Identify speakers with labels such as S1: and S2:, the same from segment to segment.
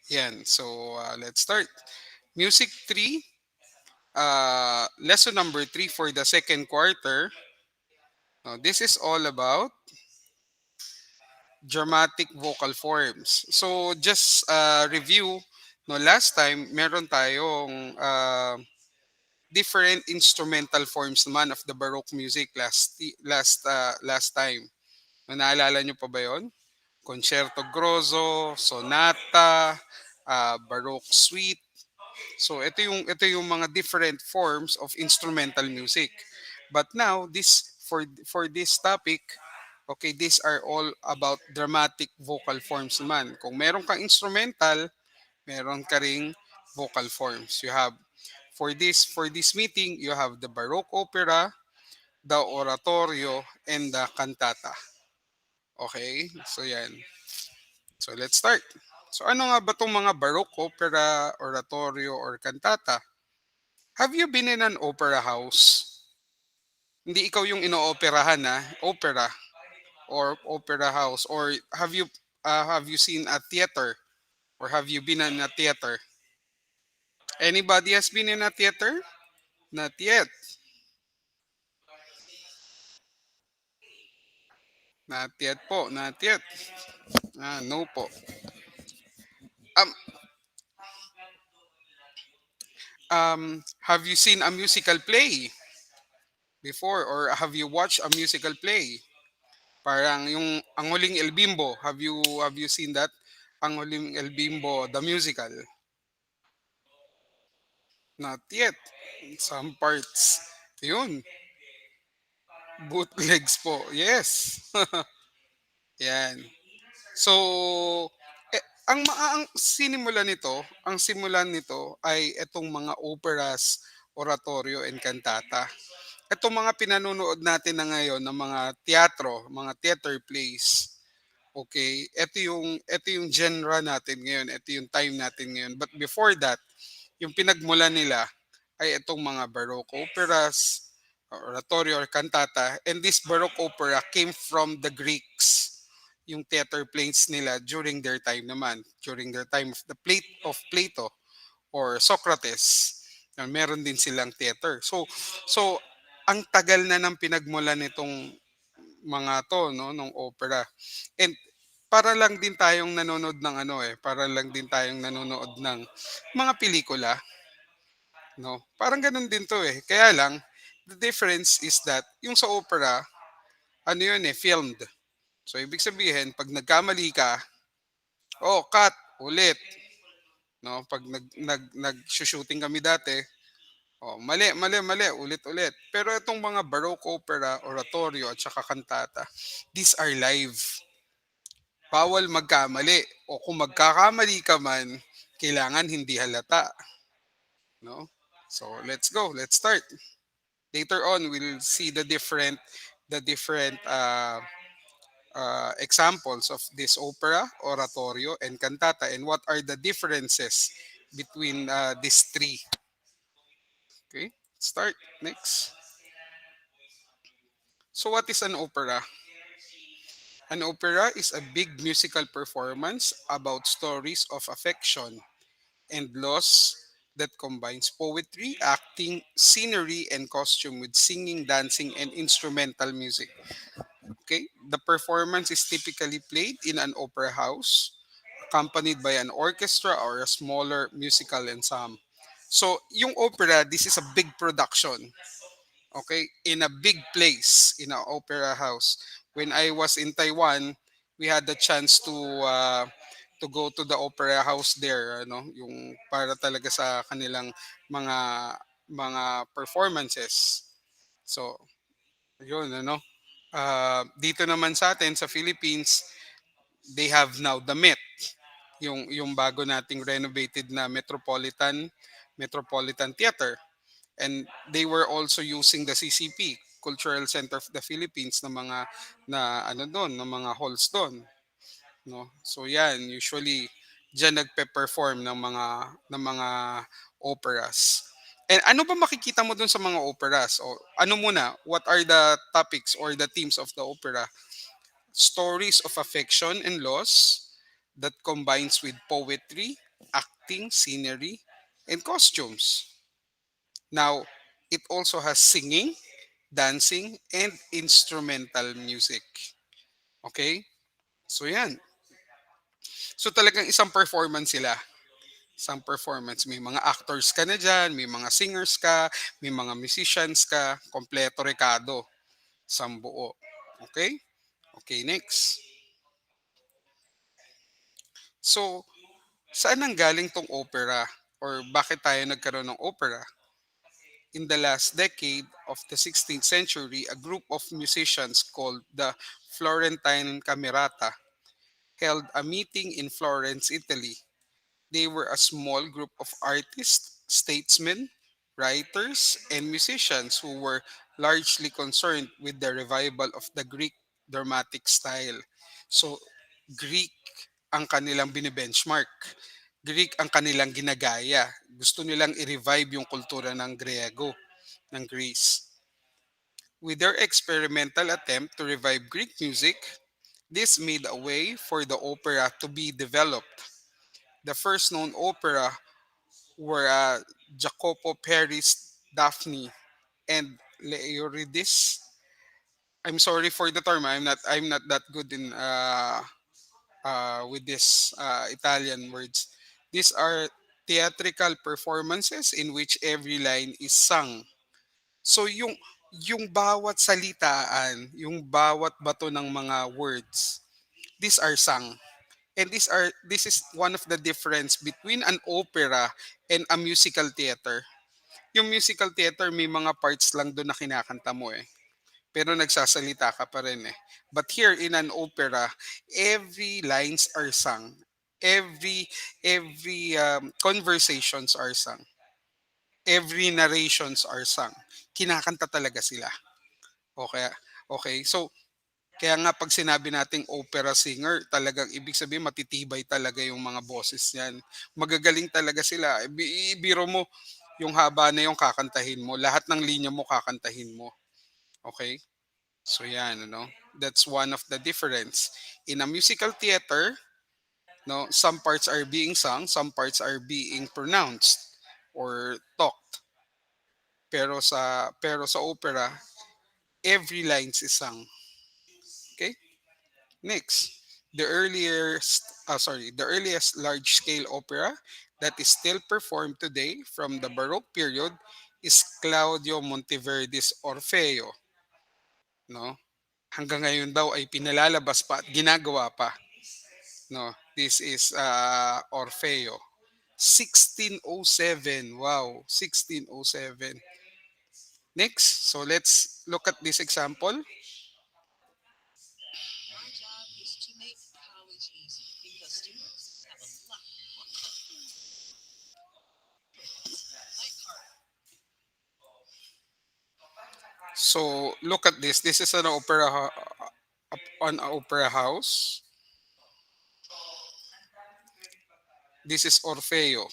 S1: Yan. So, let's start. Music 3, lesson number 3 for the second quarter. This is all about dramatic vocal forms. So, just review, no, last time, meron tayong different instrumental forms naman of the Baroque music last time. Naalala nyo pa ba yon? Concerto Grosso, Sonata, Baroque Suite. So ito yung mga different forms of instrumental music. But now this for this topic, okay, these are all about dramatic vocal forms naman. Kung meron kang instrumental, meron ka ring vocal forms. You have for this meeting, you have the Baroque opera, the oratorio, and the cantata. Okay? So yan. So let's start. So ano nga ba itong mga Baroque opera, oratorio, or cantata? Have you been in an opera house? Hindi ikaw yung inooperahan na opera or opera house, or have you seen a theater, or have you been in a theater? Anybody has been in a theater? Not yet. Not yet po. Not yet. No po. Um, have you seen a musical play before, or have you watched a musical play? Parang yung Ang Huling El Bimbo. Have you seen that? Ang Huling El Bimbo, the musical. Not yet. Some parts. Yun. Bootlegs po. Yes. Yan. So, ang simulan nito ay itong mga operas, oratorio, and cantata. Itong mga pinanunood natin na ngayon ng mga teatro, mga theater plays. Okay, ito yung genre natin ngayon, ito yung time natin ngayon. But before that, yung pinagmulan nila ay itong mga Baroque operas, oratorio or cantata. And this Baroque opera came from the Greeks. Yung theater plays nila during their time naman, during their time of the plate of Plato or Socrates. Meron din silang theater. So ang tagal na ng pinagmulan nitong mga to, no, nung opera. And para lang din tayong nanonood ng para lang din tayong nanonood ng mga pelikula, no? Parang ganun din to eh. Kaya lang, the difference is that yung sa opera, ano yun eh, filmed. So ibig sabihin, pag nagkamali ka, oh, cut, ulit. No, pag nag-shooting kami dati, oh, mali, mali, mali, ulit-ulit. Pero itong mga Baroque opera, oratorio at saka kantata, these are live. Bawal magkamali. O kung magkakamali ka man, kailangan hindi halata. No? So let's go. Let's start. Later on, we'll see the different examples of this opera, oratorio, and cantata, and what are the differences between these three. Okay, start. Next. So, what is an opera? An opera is a big musical performance about stories of affection and loss that combines poetry, acting, scenery, and costume with singing, dancing, and instrumental music. Okay, the performance is typically played in an opera house, accompanied by an orchestra or a smaller musical ensemble. So, yung opera, this is a big production, okay, in a big place, in an opera house. When I was in Taiwan, we had the chance to go to the opera house there, yung para talaga sa kanilang mga performances. So, yun, dito naman sa atin sa Philippines, they have now the Met, yung bago nating renovated na Metropolitan Theater, and they were also using the CCP, Cultural Center of the Philippines, na mga doon, na mga halls doon, no. So yan, usually diyan nagpe-perform ng mga operas. And ano ba makikita mo doon sa mga operas? O ano muna, what are the topics or the themes of the opera? Stories of affection and loss that combines with poetry, acting, scenery, and costumes. Now, it also has singing, dancing, and instrumental music. Okay? So yan. So talagang isang performance sila. Isang performance. May mga actors ka na dyan, may mga singers ka, may mga musicians ka, kompleto rekado. Isang buo. Okay? Okay, next. So, saan nang galing tong opera? Or bakit tayo nagkaroon ng opera? In the last decade of the 16th century, a group of musicians called the Florentine Camerata held a meeting in Florence, Italy. They were a small group of artists, statesmen, writers, and musicians who were largely concerned with the revival of the Greek dramatic style. So, Greek ang kanilang binibenchmark. Greek ang kanilang ginagaya. Gusto nilang i-revive yung kultura ng Griego, ng Greece. With their experimental attempt to revive Greek music, this made a way for the opera to be developed. The first known opera were Jacopo Peri's Daphne and Leoridas. I'm sorry for the term. I'm not that good in with this Italian words. These are theatrical performances in which every line is sung. So yung bawat salitaan, yung bawat bato ng mga words, these are sung. And this is one of the difference between an opera and a musical theater. Yung musical theater may mga parts lang doon na kinakanta mo eh. Pero nagsasalita ka pa rin eh. But here in an opera, every lines are sung. Every conversations are sung. Every narrations are sung. Kinakanta talaga sila. Okay. Okay. So kaya nga pag sinabi nating opera singer, talagang ibig sabihin matitibay talaga yung mga boses niyan. Magagaling talaga sila. Ibiro mo yung haba na yung kakantahin mo, lahat ng linya mo kakantahin mo. Okay? So yan, ano? That's one of the difference. In a musical theater, no, some parts are being sung, some parts are being pronounced or talked. Pero sa opera, every lines is sung. Okay? Next, the earliest large-scale opera that is still performed today from the Baroque period is Claudio Monteverdi's Orfeo, no? Hanggang ngayon daw ay pinalalabas pa at ginagawa pa, no? This is Orfeo. 1607. Wow, 1607. Next, so let's look at this example. So look at this. This is an opera house. This is Orfeo.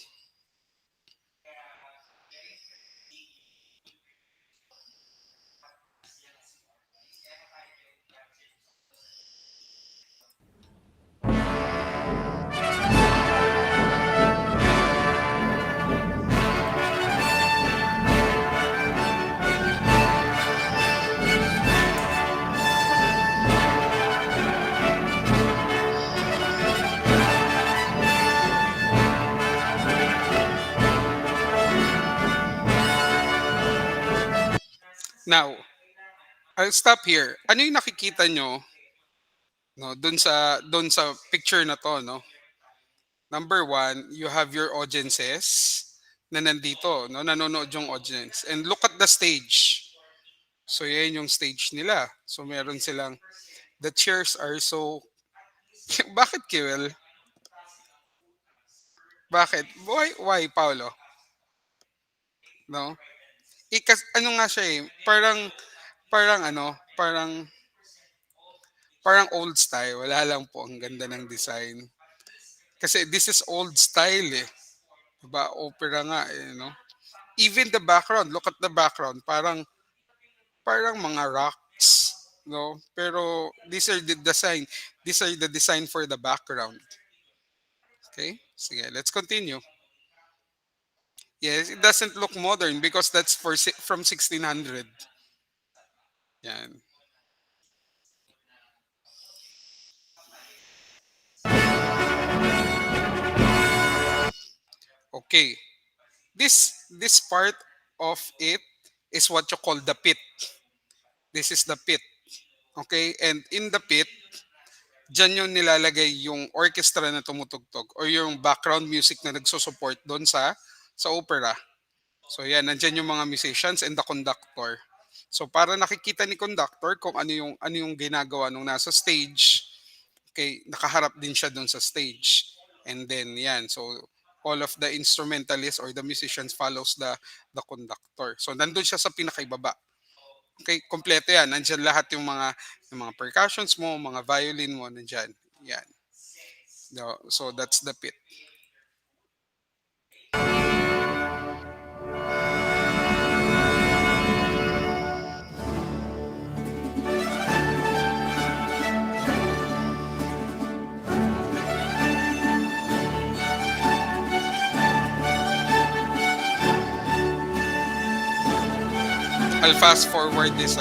S1: Now, I'll stop here. Ano yung nakikita nyo no, dun sa picture na to, no? Number one, you have your audiences na nandito, no? Nanonood yung audience. And look at the stage. So, yan yung stage nila. So, meron silang, the chairs are so, bakit Kiwel? Bakit? Why, Paolo? No? Ano nga siya eh, parang old style. Wala lang po, ang ganda ng design. Kasi this is old style eh. Diba? Opera nga eh, no? Even the background, look at the background, parang mga rocks, no? Pero these are the design for the background. Okay? Sige, let's continue. Yes, it doesn't look modern because that's from 1600. Yan. Okay. This part of it is what you call the pit. This is the pit. Okay? And in the pit, dyan yung nilalagay yung orchestra na tumutugtog or yung background music na nagsusupport doon sa opera. So yan, nandyan yung mga musicians and the conductor. So para nakikita ni conductor kung ano yung ginagawa nung nasa stage, okay, nakaharap din siya doon sa stage. And then yan, so all of the instrumentalists or the musicians follows the conductor. So nandun siya sa pinakaibaba. Okay, kompleto yan. Nandiyan lahat yung mga percussions mo, mga violin mo, nandiyan. Yan. So that's the pit. I'll fast forward this.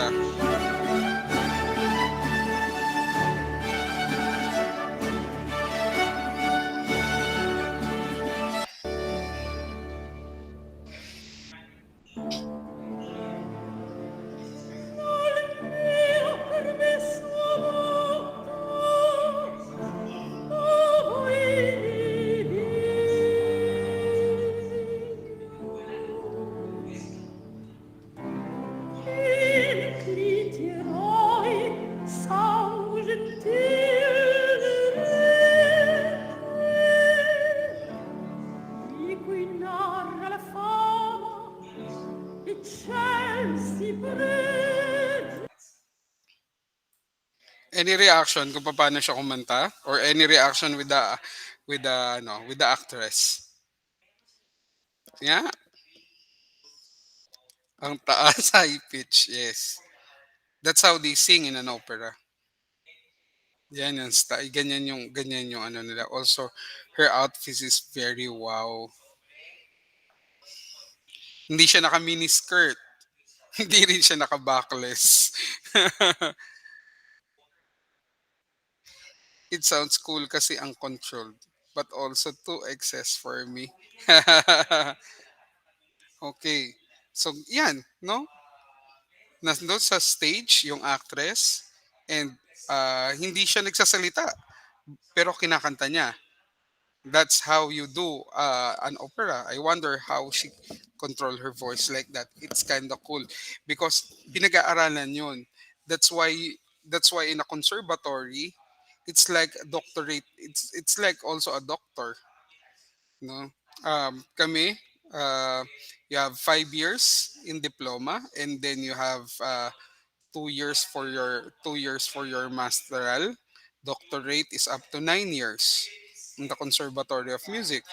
S1: Any reaction kung paano siya kumanta or any reaction with the actress? Yeah, ang taas high pitch. Yes. That's how they sing in an opera. Yan yung style. Ganyan yung ano nila. Also, her outfit is very wow. Hindi siya naka mini skirt. Hindi rin siya naka backless. It sounds cool kasi ang controlled, but also too excess for me. Okay. So, yan, no? Nandun sa stage yung actress and hindi siya nagsasalita pero kinakanta niya. That's how you do an opera. I wonder how she control her voice like that. It's kind of cool because pinag-aaralan yun. That's why that's why in a conservatory, it's like a doctorate. It's like also a doctor, no? Kami, you have 5 years in diploma, and then you have 2 years for your masteral. Doctorate is up to 9 years in the Conservatory of Music.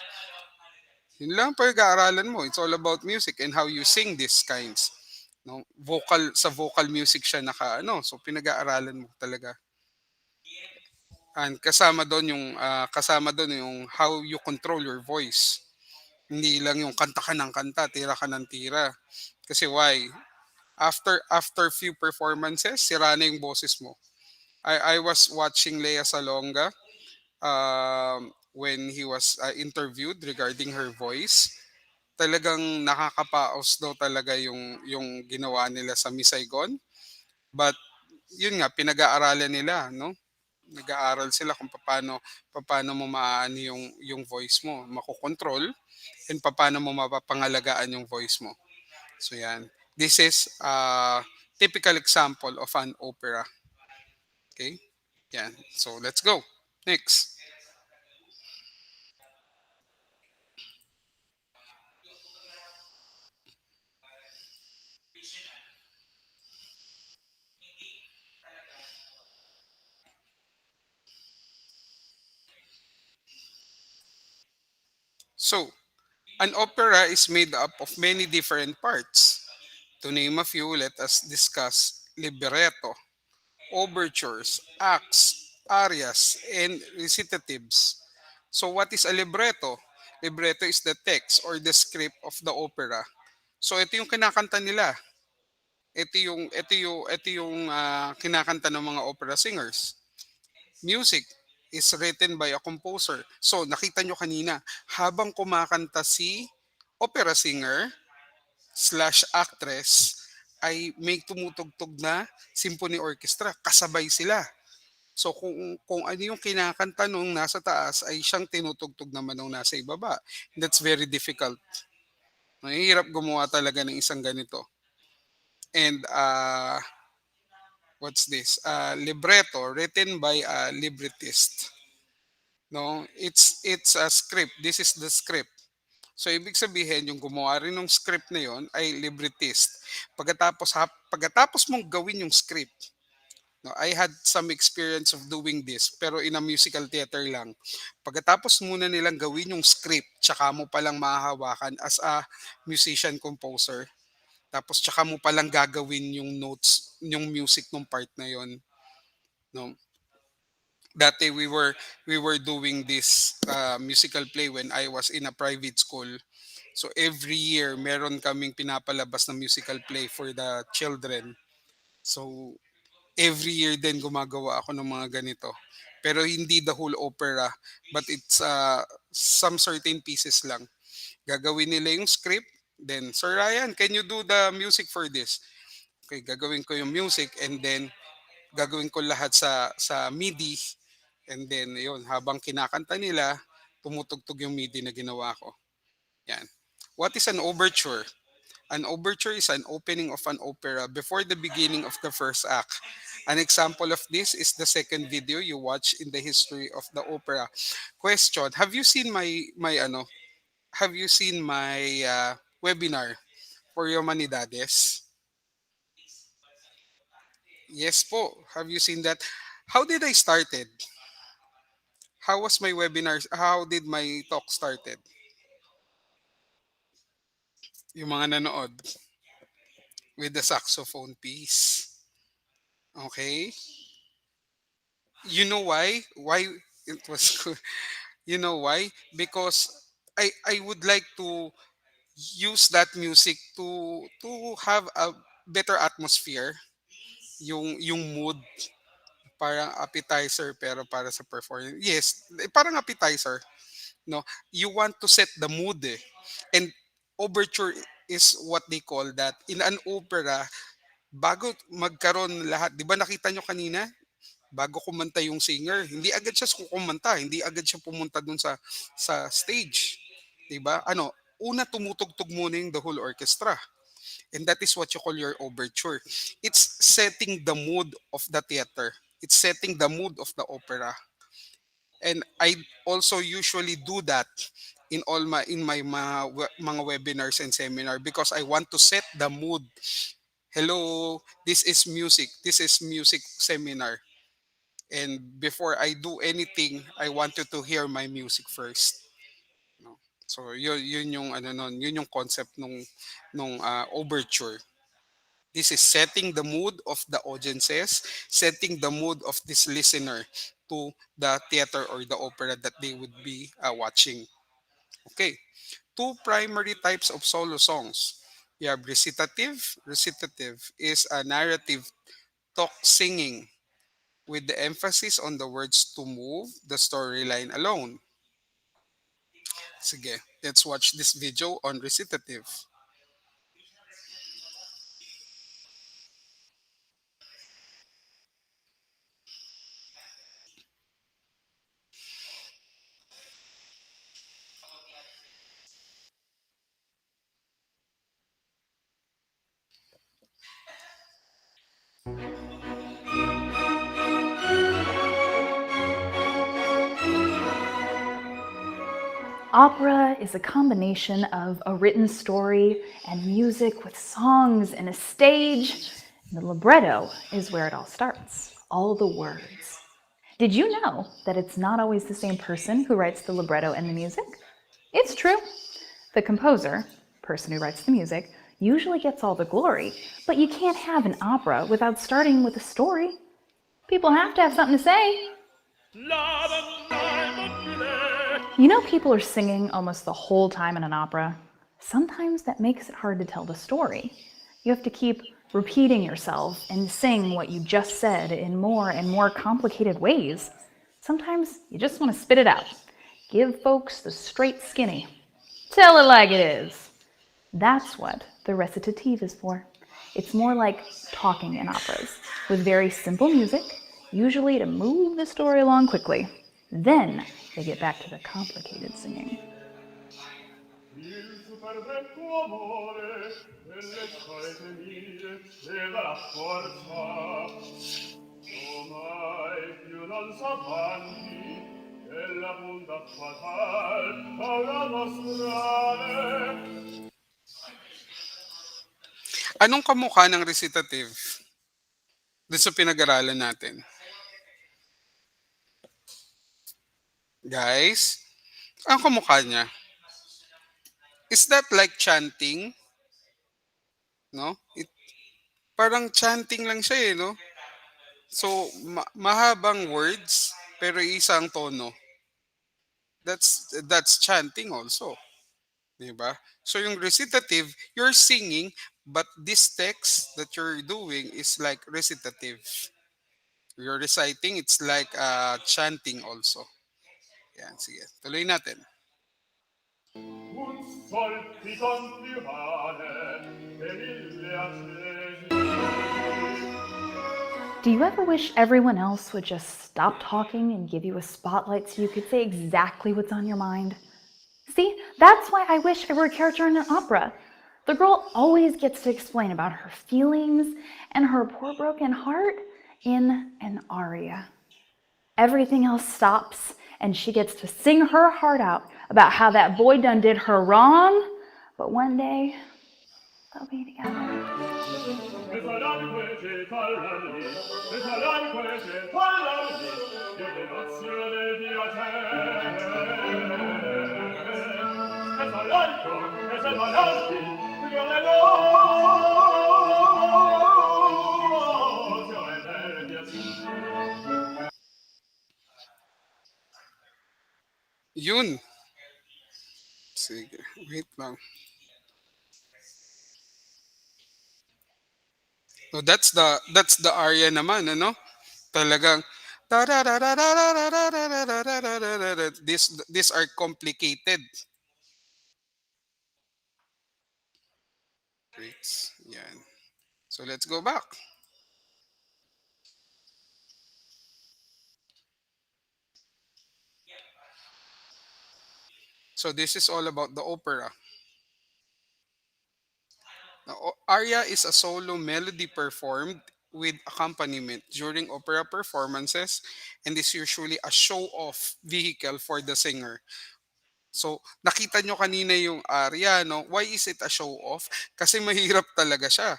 S1: Yun lang pag-aaralan mo. It's all about music and how you sing these kinds. No, vocal music siya so pinag-aaralan mo talaga. And kasama doon yung how you control your voice. Hindi lang yung kanta ka ng kanta, tira ka ng tira. Kasi why? After few performances, sira na yung boses mo. I was watching Lea Salonga when he was interviewed regarding her voice. Talagang nakakapaos daw talaga yung ginawa nila sa Miss Saigon. But yun nga pinag-aaralan nila, no? Nag-aaral sila kung paano mo maaano yung voice mo, makokontrol and paano mo mapapangalagaan yung voice mo. So yan. This is a typical example of an opera. Okay? Yan. So let's go. Next. So, an opera is made up of many different parts. To name a few, let us discuss libretto, overtures, acts, arias, and recitatives. So what is a libretto? Libretto is the text or the script of the opera. So ito yung kinakanta nila. Ito yung kinakanta ng mga opera singers. Music is written by a composer. So nakita nyo kanina, habang kumakanta si opera singer slash actress, ay may tumutugtog na symphony orchestra. Kasabay sila. So kung ano yung kinakanta nung nasa taas ay siyang tinutugtog naman nung nasa ibaba. That's very difficult. Mahirap gumawa talaga ng isang ganito. And what's this? Libretto written by a librettist. No, it's a script. This is the script. So ibig sabihin yung gumawa rin ng script na yon ay librettist. Pagkatapos mong gawin yung script, no, I had some experience of doing this pero in a musical theater lang. Pagkatapos muna nilang gawin yung script, tsaka mo palang mahahawakan as a musician composer. Tapos tsaka mo palang gagawin yung notes, yung music ng part na yon, no. Dati we were doing this musical play when I was in a private school. So every year meron kaming pinapalabas na musical play for the children. So every year din gumagawa ako ng mga ganito. Pero hindi the whole opera, but it's some certain pieces lang. Gagawin nila yung script, then Sir Ryan, can you do the music for this? Okay, gagawin ko yung music and then gagawin ko lahat sa MIDI and then yun, habang kinakanta nila, tumutugtog yung MIDI na ginawa ko. Yan. What is an overture? An overture is an opening of an opera before the beginning of the first act. An example of this is the second video you watch in the history of the opera. Question: Have you seen my ano? Have you seen my webinar for Humanidades? Yes po. Have you seen that? How did I started? How was my webinar? How did my talk started? Yung mga nanood with the saxophone piece. Okay? You know why? Why it was good? You know why? Because I would like to use that music to have a better atmosphere, yung mood, parang appetizer pero para sa performance. Yes, parang appetizer, no. You want to set the mood eh. And overture is what they call that. In an opera, bago magkaroon lahat, 'di ba nakita nyo kanina? Bago kumanta yung singer, hindi agad siya kumanta, hindi agad siya pumunta dun sa stage, 'di ba? Ano, una tumutugtog muna yung the whole orchestra. And that is what you call your overture. It's setting the mood of the theater. It's setting the mood of the opera. And I also usually do that in my mga webinars and seminar because I want to set the mood. Hello, this is music. This is music seminar. And before I do anything, I want you to hear my music first. No? So yun yung ano nun, yun yung concept nung overture. This is setting the mood of the audiences, setting the mood of this listener to the theater or the opera that they would be watching. Okay. Two primary types of solo songs. We have recitative. Recitative is a narrative talk singing with the emphasis on the words to move the storyline alone. Sige, let's watch this video on recitative.
S2: Opera is a combination of a written story and music with songs and a stage. The libretto is where it all starts, all the words. Did you know that it's not always the same person who writes the libretto and the music? It's true. The composer, person who writes the music, usually gets all the glory, but you can't have an opera without starting with a story. People have to have something to say. You know, people are singing almost the whole time in an opera. Sometimes that makes it hard to tell the story. You have to keep repeating yourself and sing what you just said in more and more complicated ways. Sometimes you just want to spit it out. Give folks the straight skinny. Tell it like it is. That's what the recitative is for. It's more like talking in operas, with very simple music, usually to move the story along quickly. Then they get back to the complicated singing.
S3: Il supervento amore delle saete mie le dà forza. Mai più non s'avanti della punta fatal alla nostrale.
S1: Anong kamukha ng recitative dun sa pinag-aralan natin? Guys, ang kamukha niya? Is that like chanting? No? Parang chanting lang siya eh, no? So, mahabang words, pero isang tono. That's chanting also. Diba? So yung recitative, you're singing, but this text that you're doing is like recitative. You're reciting, it's like chanting also. Yan, sige. Tuloy natin.
S3: Un sol pitontivale per ille accesi.
S2: Do you ever wish everyone else would just stop talking and give you a spotlight so you could say exactly what's on your mind? See, that's why I wish I were a character in an opera. The girl always gets to explain about her feelings and her poor broken heart in an aria. Everything else stops, and she gets to sing her heart out about how that boy done did her wrong, but one day they'll be together.
S3: Mesalanque tallalli, mesalanque tallalli, che devozione piacere. Mesalanco, mesalanti, io le devozione piacere.
S1: Yun. Sige, wait lang. So that's the aria naman, ano? Talagang these are complicated. Great. Yan. So let's go back. So this is all about the opera. Now, aria is a solo melody performed with accompaniment during opera performances and is usually a show-off vehicle for the singer. So, nakita nyo kanina yung aria, no? Why is it a show-off? Kasi mahirap talaga siya.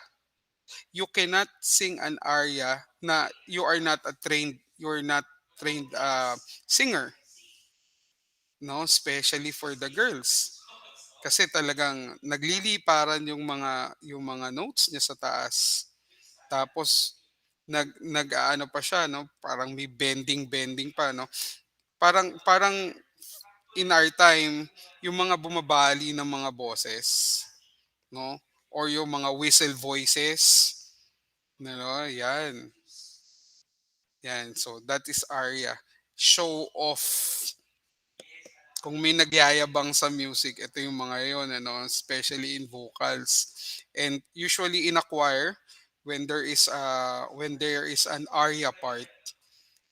S1: You cannot sing an aria na you're not trained singer, no? Especially for the girls. Kasi talagang nagliliparan yung mga notes niya sa taas. Tapos nag-aano pa siya, no, parang may bending pa, no. Parang in our time yung mga bumabali ng mga boses, no, or yung mga whistle voices, no, yan. Yan. So that is aria. Show off. Kung may nagyayabang sa music, ito yung mga yon, ano, especially in vocals. And usually in a choir, when there is an aria part,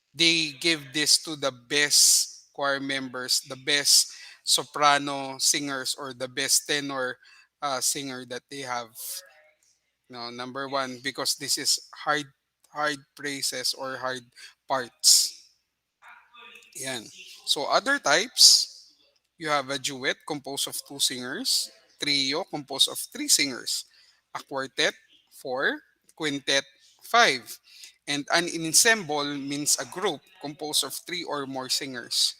S1: they give this to the best choir members, the best soprano singers or the best tenor singer that they have. No, number one, because this is hard praises or hard parts. Yan. So other types, you have a duet composed of two singers, trio composed of three singers, a quartet, four, quintet, five, and an ensemble means a group composed of three or more singers.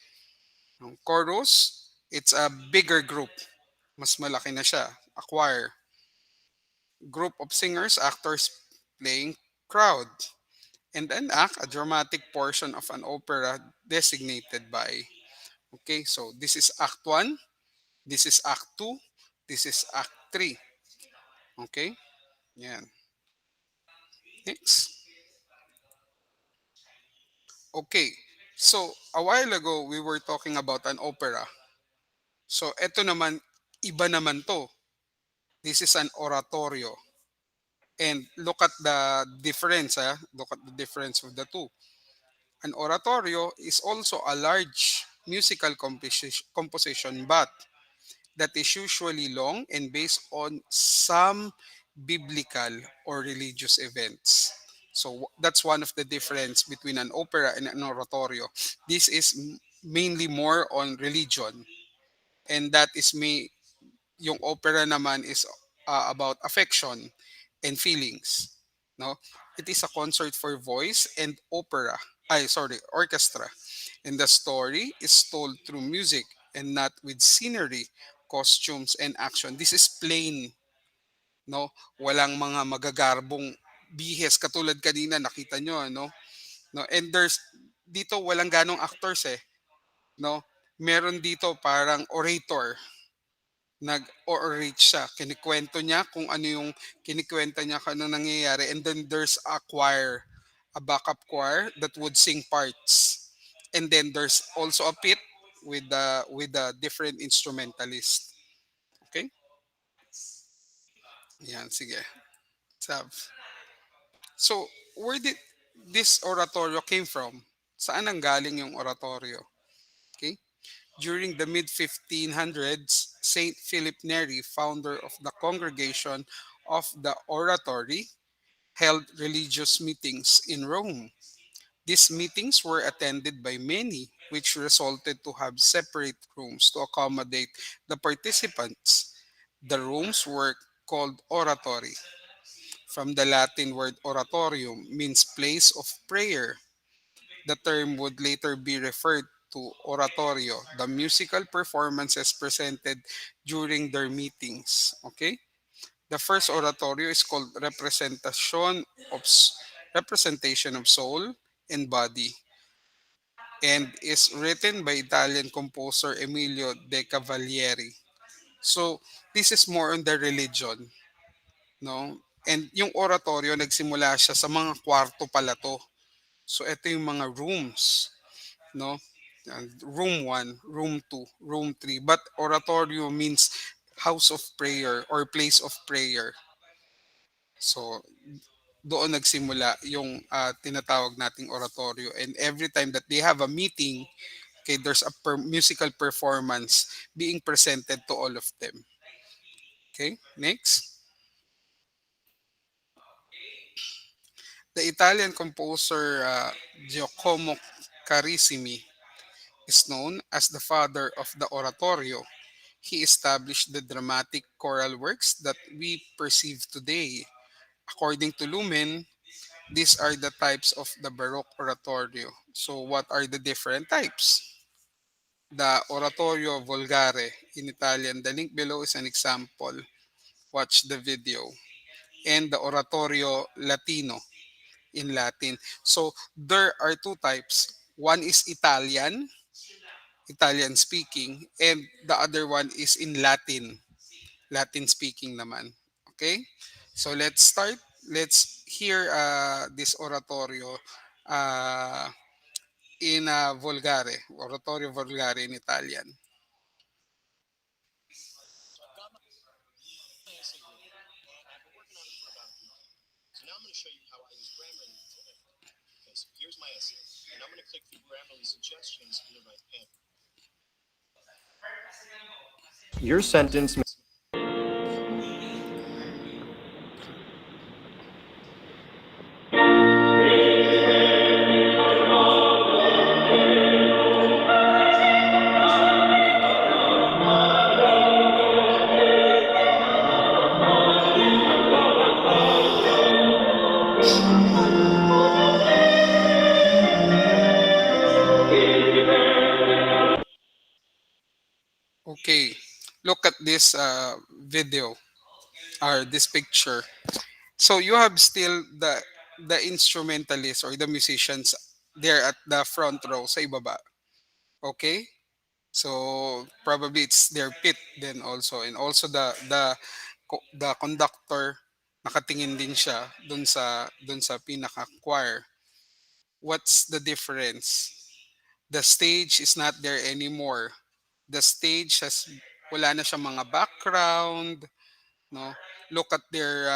S1: Ang chorus, it's a bigger group. Mas malaki na siya, a choir. Group of singers, actors playing crowd. And an act, a dramatic portion of an opera designated by Okay, so this is Act 1, this is Act 2, this is Act 3. Okay, yan. Next. Okay, so a while ago we were talking about an opera. So eto naman, iba naman to. This is an oratorio. And look at the difference, look at the difference of the two. An oratorio is also a large musical composition, but that is usually long and based on some biblical or religious events. So that's one of the difference between an opera and an oratorio. This is mainly more on religion, and that is me. Yung opera naman is about affection and feelings. No, it is a concert for voice and opera. Orchestra, and the story is told through music and not with scenery, costumes, and action. This is plain, no? Walang mga magagarbong bihes katulad kanina nakita nyo, no? No, and there's dito walang ganong actors no? Meron dito parang orator, nag-orate siya. Kinikwento niya kung ano yung kinikwenta niya kung ano nangyayari. And then there's a choir, a backup choir that would sing parts. And then there's also a pit with the different instrumentalist. Okay? Yan, sige. Sav. So, where did this oratorio came from? Saan ang galing yung oratorio? Okay? During the mid 1500s, Saint Philip Neri, founder of the Congregation of the Oratory, held religious meetings in Rome. These meetings were attended by many, which resulted to have separate rooms to accommodate the participants. The rooms were called oratory, from the Latin word oratorium, means place of prayer. The term would later be referred to oratorio, the musical performances presented during their meetings. Okay? The first oratorio is called representation of soul and body, and is written by Italian composer Emilio De Cavalieri. So, this is more on the religion, no? And yung oratorio nagsimula siya sa mga kwarto pala to. So, ito yung mga rooms, no? Room 1, room 2, room 3. But oratorio means house of prayer or place of prayer. So, doon nagsimula yung tinatawag nating oratorio. And every time that they have a meeting, okay, there's a musical performance being presented to all of them. Okay, next. The Italian composer Giacomo Carissimi is known as the father of the oratorio. He established the dramatic choral works that we perceive today. According to Lumen, these are the types of the Baroque oratorio. So, what are the different types? The Oratorio Volgare in Italian. The link below is an example. Watch the video. And the Oratorio Latino in Latin. So, there are two types. One is Italian, Italian speaking, and the other one is in Latin, Latin speaking naman. Okay? So let's start. Let's hear this oratorio uh, in Volgare, oratorio Volgare in Italian.
S4: Your sentence may
S1: Okay, look at this video or this picture. So you have still the instrumentalists or the musicians there at the front row sa ibaba. Okay? So probably it's their pit then also, and also the conductor nakatingin din siya dun sa pinaka choir. What's the difference? The stage is not there anymore. The stage has wala na siyang mga background, no? Look at their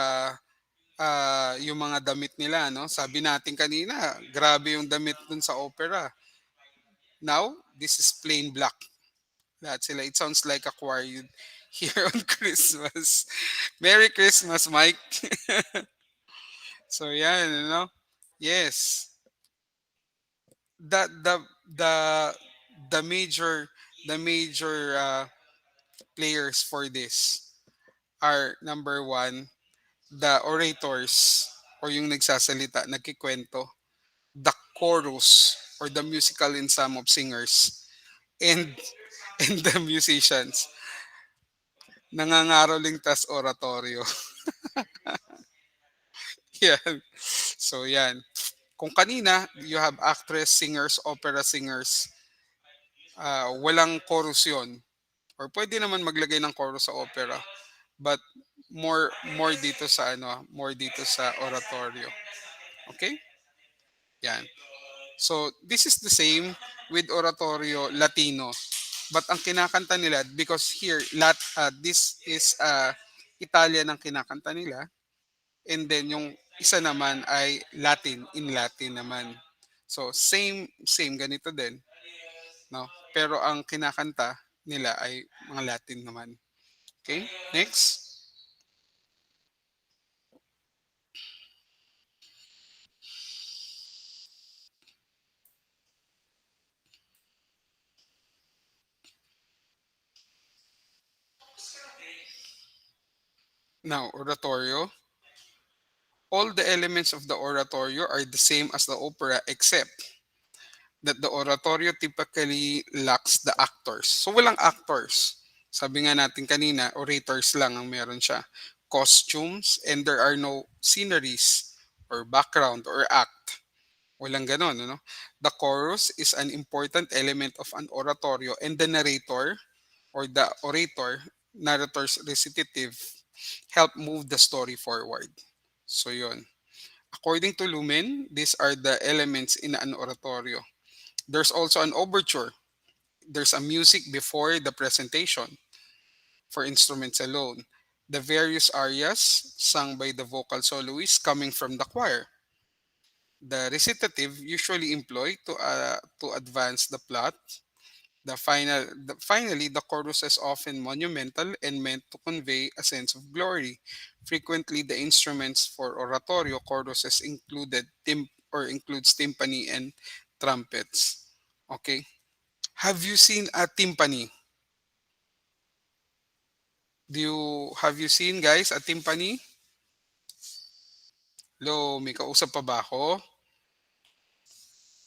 S1: yung mga damit nila, no? Sabi natin kanina, grabe yung damit dun sa opera. Now, this is plain black. Lahat sila. It sounds like a choir you'd hear on Christmas. Merry Christmas, Mike. So yeah, yes. The the the the major players for this are number one, the orators or yung nagsasalita, nagkikwento, the chorus or the musical ensemble of singers, and and the musicians. Nangangaroling tas oratorio. Yan. So yan. Kung kanina, you have actress, singers, opera singers, walang chorus yun. Or pwede naman maglagay ng chorus sa opera. But more dito sa more dito sa oratorio. Okay? Yan. So this is the same with oratorio Latino. But ang kinakanta nila, because here this is Italian ang kinakanta nila, and then yung isa naman ay Latin, in Latin naman. So same ganito din, no? Pero ang kinakanta nila ay mga Latin naman. Okay? Next. Now, oratorio. All the elements of the oratorio are the same as the opera except that the oratorio typically lacks the actors. So walang actors. Sabi nga natin kanina, orators lang ang meron siya. Costumes, and there are no sceneries or background or act. Walang ganon, ano? The chorus is an important element of an oratorio, and the narrator or the narrator's recitative, help move the story forward. So yun. According to Lumen, these are the elements in an oratorio. There's also an overture. There's a music before the presentation for instruments alone. The various arias sung by the vocal soloists coming from the choir. The recitative usually employed to advance the plot. Finally, the chorus is often monumental and meant to convey a sense of glory. Frequently, the instruments for oratorio choruses includes timpani and trumpets. Okay. Have you seen a timpani? Have you seen, guys, a timpani? Hello, may kausap pa ba ako?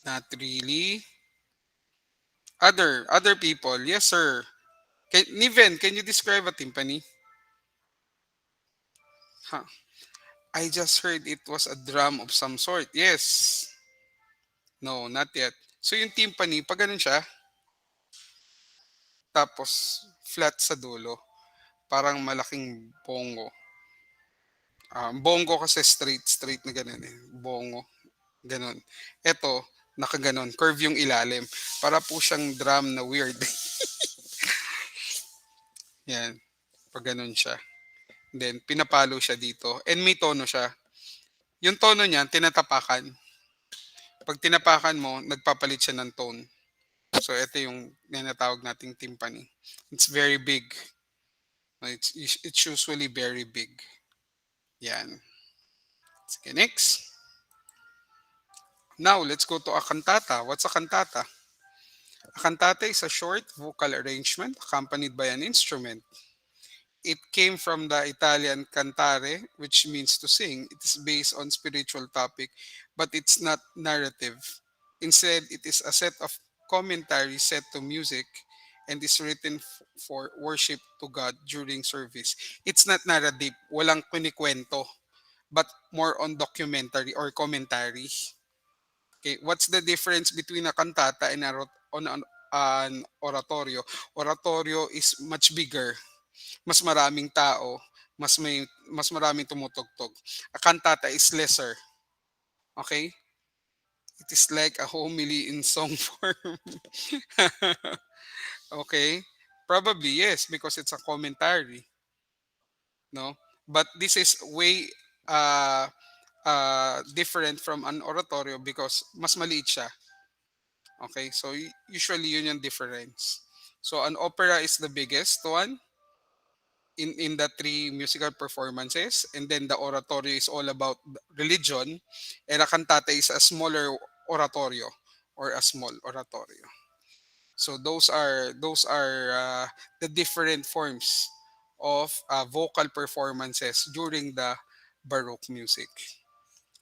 S1: Not really. Other people, yes sir. Niven, can you describe a timpani? Huh. I just heard it was a drum of some sort. Yes. No, not yet. So yung timpani, pag ganun siya, tapos flat sa dulo, parang malaking bongo. Bongo kasi straight na ganun eh. Bongo, ganun. Ito, nakaganon, curve yung ilalim. Para po siyang drum na weird. Yan, pag ganun siya. Then, pinapalo siya dito. And may tono siya. Yung tono niya, tinatapakan. Pag tinapakan mo, nagpapalit siya ng tone. So, ito yung ninatawag nating timpani. It's very big. It's usually very big. Yan. Sige, next. Now, let's go to a cantata. What's a cantata? A cantata is a short vocal arrangement accompanied by an instrument. It came from the Italian cantare, which means to sing. It is based on spiritual topic, but it's not narrative. Instead, it is a set of commentaries set to music and is written for worship to God during service. It's not narrative, walang kunikwento, but more on documentary or commentary. Okay, what's the difference between a cantata and an oratorio. Oratorio is much bigger, mas maraming tao, mas maraming tumutugtog. A cantata is lesser, okay? It is like a homily in song form. Okay? Probably yes, because it's a commentary, no? But this is way uh different from an oratorio because mas maliit siya. Okay? So usually yun yung difference. So an opera is the biggest one in the three musical performances, and then the oratorio is all about religion, and a cantata is a smaller oratorio or a small oratorio. So those are the different forms of vocal performances during the Baroque music.